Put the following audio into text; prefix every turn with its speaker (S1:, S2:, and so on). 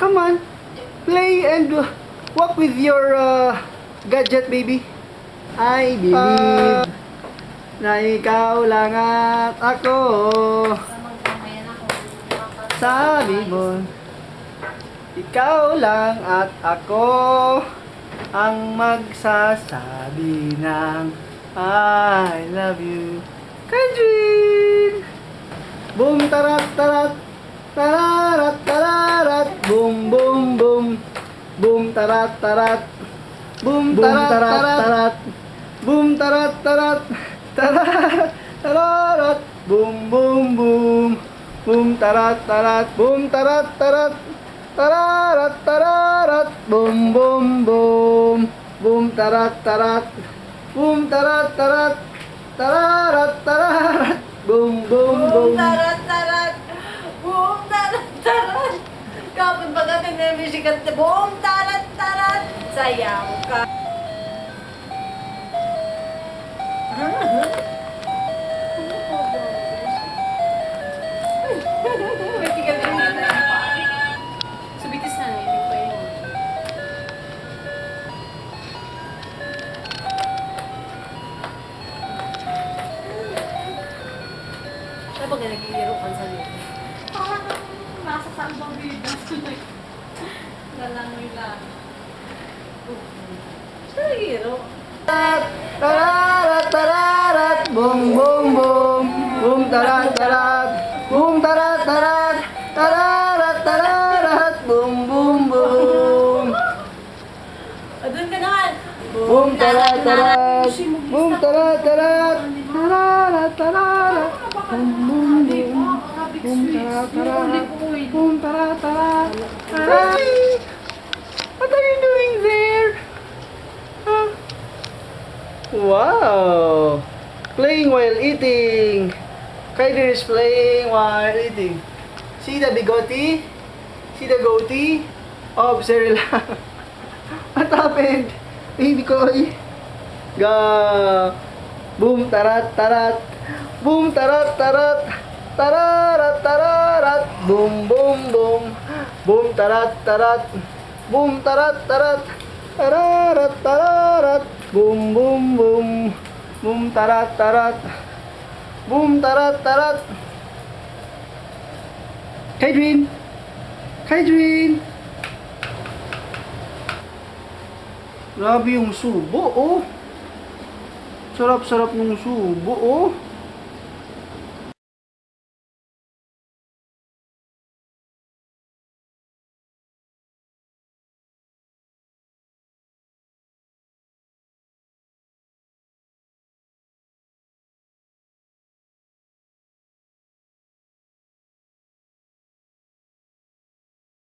S1: Come on. Play and walk with your gadget, baby. I believe na ikaw lang at ako. Sabi mo, ikaw lang at ako ang magsasabi ng I love you. Kadrin! Boom, tarat, tarat. Tararat, tararat. Boom, boom, boom. Boom, tarat, tarat. Boom, tarat, tarat. Boom, tarat, tarat. Tararat, tararat. Boom, boom, boom. Boom, tarat, tarat. Boom, tarat, tarat. Tararat, tararat. Boom, boom, boom. Boom, tarat, tarat. Boom, tarat, tarat. Tararat, tararat. Boom, boom, boom.
S2: Tarat, tarat. Boom, tarat, tarat. Kapag pagdating na yung musical, boom, tarat, tarat. Sayaw ka. May tigal na yung pari. Subitis na, hindi pa yun. Ano pag nag-iiro ka sa liyo?
S3: Parang nasa sambang bidas. Lalangoy lang.
S2: Saan nag-iiro?
S1: Tararat, tararat. Boom, boom, boom. Boom, tarat, tarat. Boom, tarat, tarat. Tararat, tararat. Boom, boom, boom.
S2: Doon ka naman.
S1: Boom, tarat, tarat. Boom, tarat, tarat. Tararat, tararat. Boom, boom, boom. Boom, tarat, tarat. Boom, tarat, tarat. Tarat. What are you doing there? Huh? Wow! Playing while eating. Kyler is playing while eating. See the bigote? See the goatee? Oh, sorry lang. What happened? Baby Koy. Ga. Boom, tarat, tarat. Boom, tarat, tarat. Tararat, tararat. Boom, boom, boom. Boom, tarat, tarat. Boom, tarat, tarat. Tararat, tararat. Boom, boom, boom. Boom, tarat, tarat. Boom, tarat, tarat. Kydrin! Kydrin! Grabe yung subo, oh. Sarap-sarap ng subo, oh.